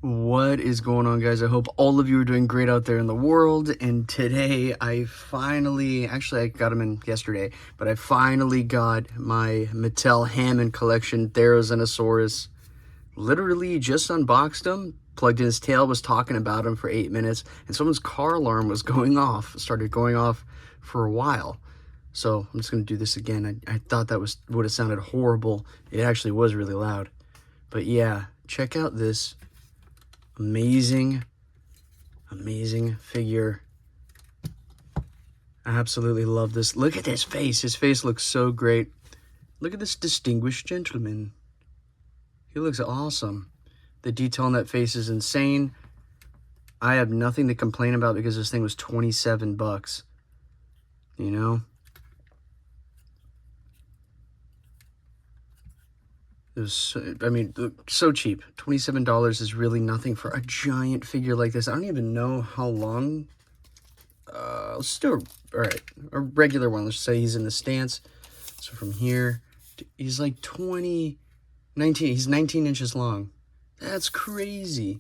What is going on, guys? I hope all of you are doing great out there in the world. And today I got them in yesterday, but I finally got my Mattel Hammond Collection Therizinosaurus. Literally just unboxed him, plugged in his tail, was talking about him for 8 minutes, and someone's car alarm was started going off for a while. So I'm just going to do this again. I thought that would have sounded horrible. It actually was really loud. But yeah, check out this amazing figure. I absolutely love this. Look at his face. His face looks so great. Look at this distinguished gentleman. He looks awesome. The detail on that face is insane. I have nothing to complain about because this thing was 27 bucks. You know? It was, so cheap. $27 is really nothing for a giant figure like this. I don't even know how long. Let's do a regular one. Let's say he's in the stance. So from here, he's like 19. He's 19 inches long. That's crazy.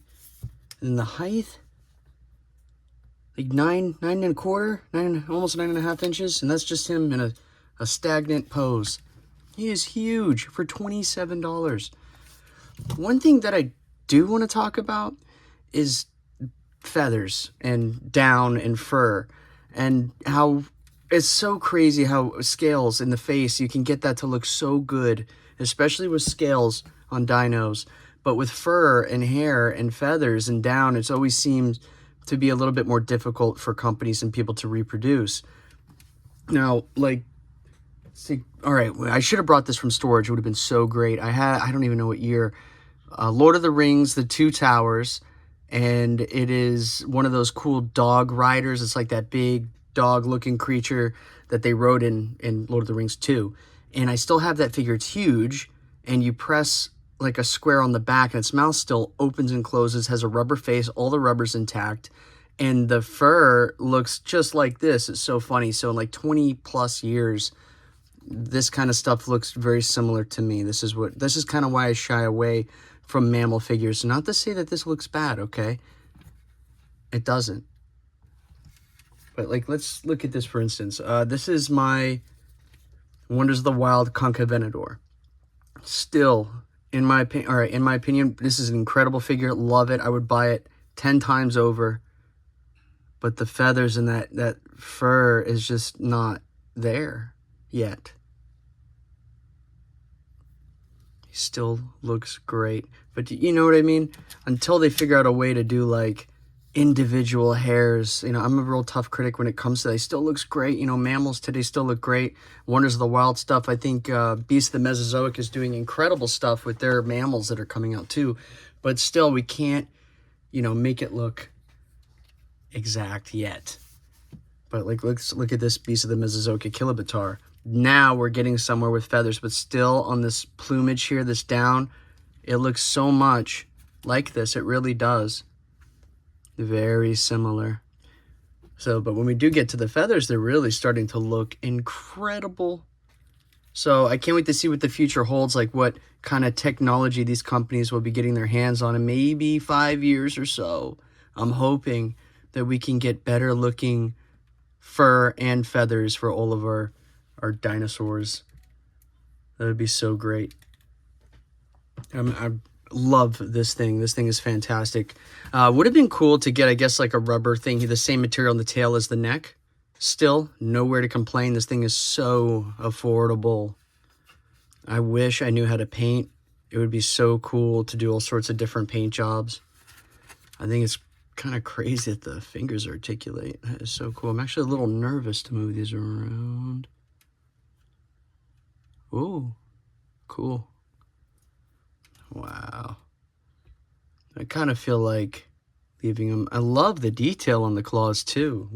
And the height, like nine and a quarter, almost 9.5 inches. And that's just him in a stagnant pose. He is huge for $27. One thing that I do want to talk about is feathers and down and fur, and how it's so crazy how scales in the face, you can get that to look so good, especially with scales on dinos. But with fur and hair and feathers and down, it's always seemed to be a little bit more difficult for companies and people to reproduce. Now, see, all right, I should have brought this from storage. It would have been so great. I don't even know what year. Lord of the Rings, The Two Towers, and it is one of those cool dog riders. It's like that big dog-looking creature that they rode in Lord of the Rings 2. And I still have that figure. It's huge, and you press like a square on the back, and its mouth still opens and closes, has a rubber face, all the rubber's intact, and the fur looks just like this. It's so funny. So in like 20-plus years, this kind of stuff looks very similar to me. This is kind of why I shy away from mammal figures. Not to say that this looks bad, okay? It doesn't. But let's look at this for instance. This is my Wonders of the Wild Concavenador. Still, in my opinion, this is an incredible figure. Love it. I would buy it 10 times over. But the feathers and that fur is just not there yet. He still looks great, but you know what I mean? Until they figure out a way to do like individual hairs, you know, I'm a real tough critic when it comes to that. He still looks great. You know, mammals today still look great. Wonders of the Wild stuff. I think Beast of the Mesozoic is doing incredible stuff with their mammals that are coming out too, but still we can't, you know, make it look exact yet. But let's look at this Beast of the Mesozoic Kilobatar. Now we're getting somewhere with feathers, but still on this plumage here, this down, it looks so much like this. It really does. Very similar. So, but when we do get to the feathers, they're really starting to look incredible. So I can't wait to see what the future holds, like what kind of technology these companies will be getting their hands on in maybe 5 years or so. I'm hoping that we can get better looking fur and feathers for all of our dinosaurs. That would be so great. I love this thing. This thing is fantastic. Would have been cool to get, I guess, like a rubber thing, the same material on the tail as the neck. Still, nowhere to complain. This thing is so affordable. I wish I knew how to paint. It would be so cool to do all sorts of different paint jobs. I think it's kind of crazy that the fingers articulate. That is so cool. I'm actually a little nervous to move these around. Ooh, cool. Wow. I kind of feel like leaving them. I love the detail on the claws too.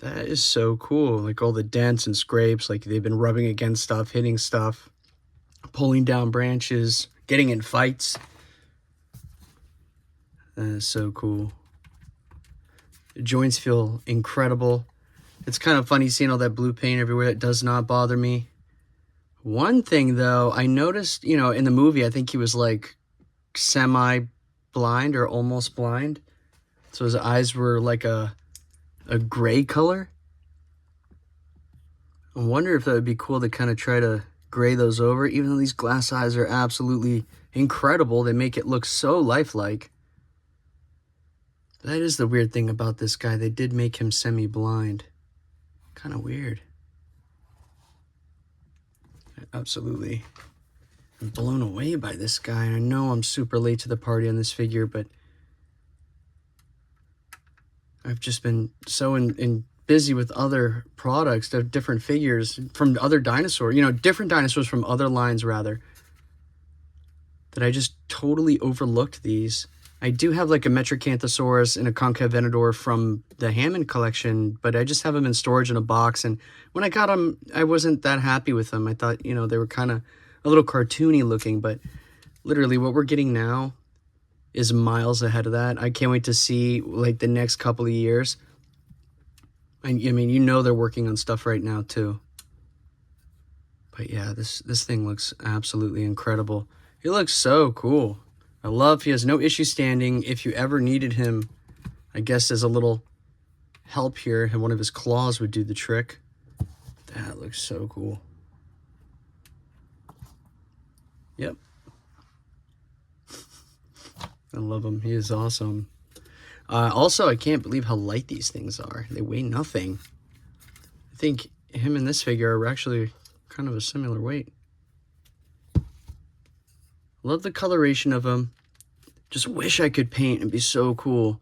That is so cool. Like all the dents and scrapes, like they've been rubbing against stuff, hitting stuff, pulling down branches, getting in fights. That is so cool. The joints feel incredible. It's kind of funny seeing all that blue paint everywhere. It does not bother me One thing, though, I noticed, you know, in the movie, I think he was like semi-blind or almost blind. So his eyes were like a gray color. I wonder if that would be cool to kind of try to gray those over, even though these glass eyes are absolutely incredible. They make it look so lifelike. That is the weird thing about this guy. They did make him semi-blind. Kind of weird. Absolutely. I'm blown away by this guy. I know I'm super late to the party on this figure, but I've just been so busy with other products, different figures from other dinosaurs, you know, different dinosaurs from other lines, rather, that I just totally overlooked these. I do have like a Metracanthosaurus and a Concavenador from the Hammond Collection, but I just have them in storage in a box. And when I got them, I wasn't that happy with them. I thought, you know, they were kind of a little cartoony looking, but literally what we're getting now is miles ahead of that. I can't wait to see like the next couple of years. I mean, you know, they're working on stuff right now too. But yeah, this thing looks absolutely incredible. It looks so cool. I love he has no issue standing. If you ever needed him, I guess as a little help here, and one of his claws would do the trick. That looks so cool. Yep. I love him. He is awesome. Also, I can't believe how light these things are. They weigh nothing. I think him and this figure are actually kind of a similar weight. Love the coloration of them. Just wish I could paint. It'd be so cool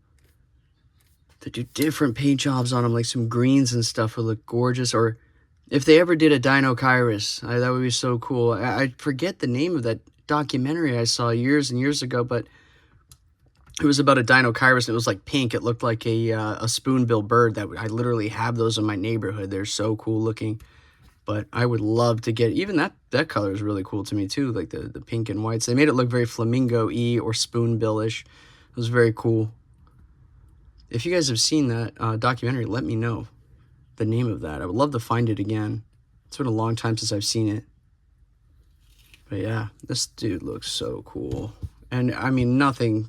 to do different paint jobs on them, like some greens and stuff would look gorgeous. Or if they ever did a Dino-Kairos, that would be so cool. I forget the name of that documentary I saw years and years ago, but it was about a Dino-Kairos, and it was like pink. It looked like a spoonbill bird. That I literally have those in my neighborhood. They're so cool looking. But I would love to get, even that color is really cool to me too, like the pink and whites. They made it look very flamingo-y or spoonbill-ish. It was very cool. If you guys have seen that documentary, let me know the name of that. I would love to find it again. It's been a long time since I've seen it. But yeah, this dude looks so cool. And I mean, nothing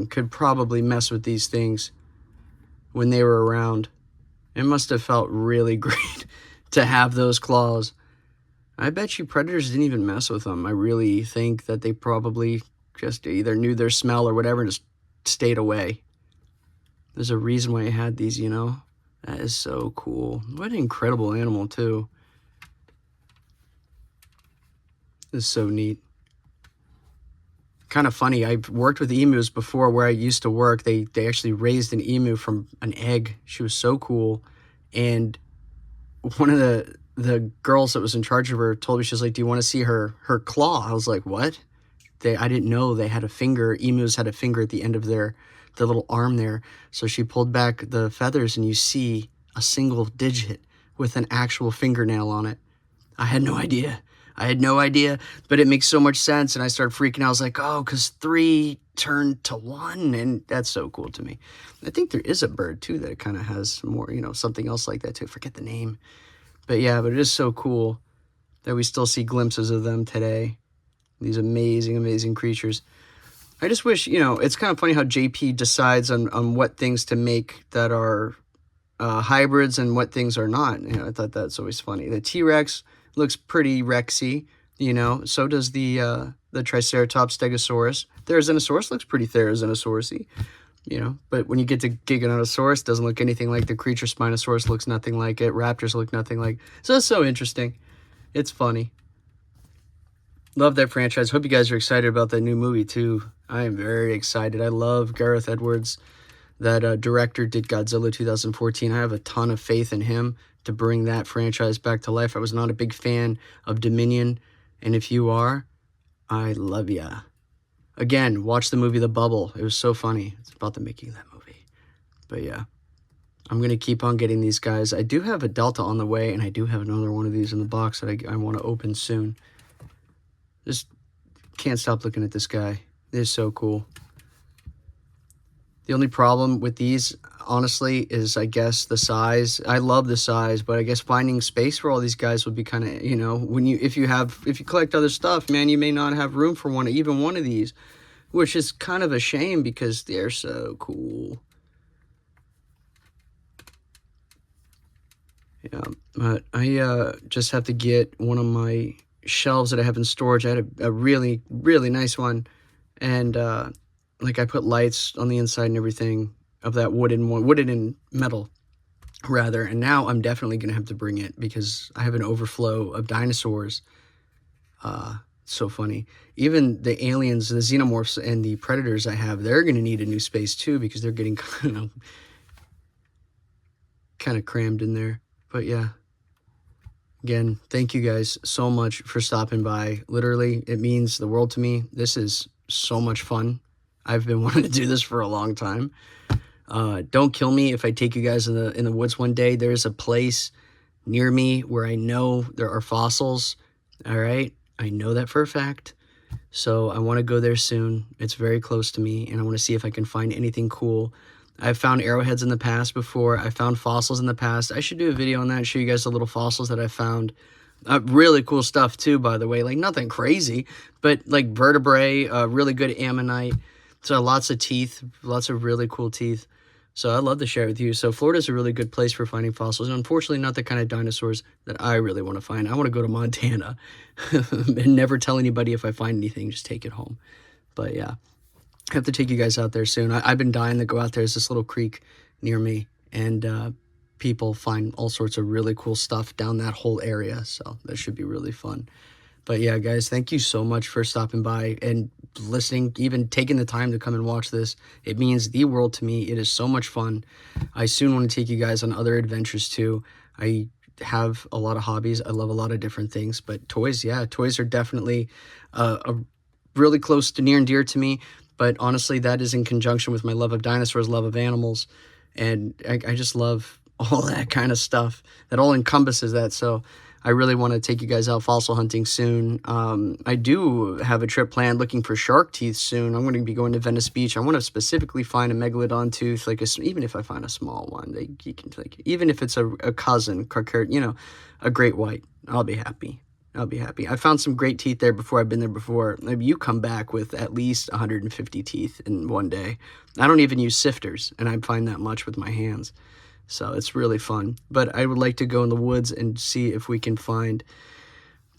could probably mess with these things when they were around. It must have felt really great to have those claws. I bet you predators didn't even mess with them. I really think that they probably just either knew their smell or whatever and just stayed away. There's a reason why I had these, you know? That is so cool. What an incredible animal, too. This is so neat. Kind of funny, I've worked with emus before where I used to work. They actually raised an emu from an egg. She was so cool. And one of the girls that was in charge of her told me, she was like, do you want to see her claw? I was like, what? I didn't know they had a finger. Emus had a finger at the end of their little arm there. So she pulled back the feathers and you see a single digit with an actual fingernail on it. I had no idea. But it makes so much sense. And I started freaking out. I was like, oh, because 3 turned to 1. And that's so cool to me. I think there is a bird, too, that kind of has more, you know, something else like that, too. I forget the name. But yeah, but it is so cool that we still see glimpses of them today. These amazing, amazing creatures. I just wish, you know, it's kind of funny how JP decides on what things to make that are hybrids and what things are not. You know, I thought that's always funny. The T-Rex looks pretty Rexy, you know. So does the Triceratops Stegosaurus. Therizinosaurus looks pretty Therizinosaurus-y, you know. But when you get to Giganotosaurus, doesn't look anything like the creature. Spinosaurus looks nothing like it. Raptors look nothing like. So it's so interesting. It's funny. Love that franchise. Hope you guys are excited about that new movie too. I am very excited. I love Gareth Edwards. That director did Godzilla 2014. I have a ton of faith in him to bring that franchise back to life. I was not a big fan of Dominion, and if you are, I love ya. Again, watch the movie The Bubble. It was so funny. It's about the making of that movie. But yeah, I'm going to keep on getting these guys. I do have a Delta on the way, and I do have another one of these in the box that I want to open soon. Just can't stop looking at this guy. It is so cool. The only problem with these, honestly, is, I guess, the size. I love the size, but I guess finding space for all these guys would be kind of, you know, if you collect other stuff, man, you may not have room for even one of these, which is kind of a shame because they're so cool. Yeah, but I just have to get one of my shelves that I have in storage. I had a really, really nice one, and like I put lights on the inside and everything of that wooden and metal rather, and now I'm definitely gonna have to bring it because I have an overflow of dinosaurs. So funny. Even the aliens, the xenomorphs, and the predators I have, they're gonna need a new space too because they're getting kind of crammed in there. But yeah, again, thank you guys so much for stopping by. Literally, it means the world to me. This is so much fun. I've been wanting to do this for a long time. Don't kill me if I take you guys in the woods one day. There's a place near me where I know there are fossils. All right, I know that for a fact. So I want to go there soon. It's very close to me, and I want to see if I can find anything cool. I've found arrowheads in the past before. I found fossils in the past. I should do a video on that and show you guys the little fossils that I found. Really cool stuff too, by the way. Like nothing crazy, but like vertebrae, really good ammonite. So lots of teeth, lots of really cool teeth. So I'd love to share it with you. So Florida's a really good place for finding fossils. And unfortunately, not the kind of dinosaurs that I really want to find. I want to go to Montana and never tell anybody if I find anything. Just take it home. But yeah. I have to take you guys out there soon. I've been dying to go out there. There's this little creek near me, and people find all sorts of really cool stuff down that whole area, so that should be really fun. But yeah, guys, thank you so much for stopping by and listening, even taking the time to come and watch this. It means the world to me. It is so much fun. I soon want to take you guys on other adventures too. I have a lot of hobbies. I love a lot of different things, but toys, yeah, toys are definitely a really close to near and dear to me. But honestly, that is in conjunction with my love of dinosaurs, love of animals, and I just love all that kind of stuff. That all encompasses that, so I really want to take you guys out fossil hunting soon. I do have a trip planned looking for shark teeth soon. I'm going to be going to Venice Beach. I want to specifically find a megalodon tooth, even if I find a small one, you can even if it's a cousin, you know, a great white, I'll be happy. I'll be happy. I found some great teeth there before. I've been there before. Maybe you come back with at least 150 teeth in one day. I don't even use sifters, and I find that much with my hands. So it's really fun. But I would like to go in the woods and see if we can find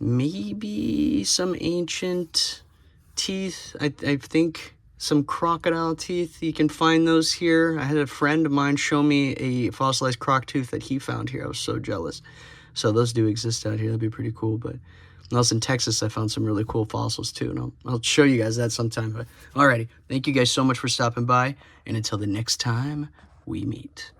maybe some ancient teeth. I think some crocodile teeth. You can find those here. I had a friend of mine show me a fossilized croc tooth that he found here. I was so jealous. So those do exist out here. That'd be pretty cool. But when I was in Texas, I found some really cool fossils too. And I'll show you guys that sometime. But alrighty, thank you guys so much for stopping by. And until the next time we meet.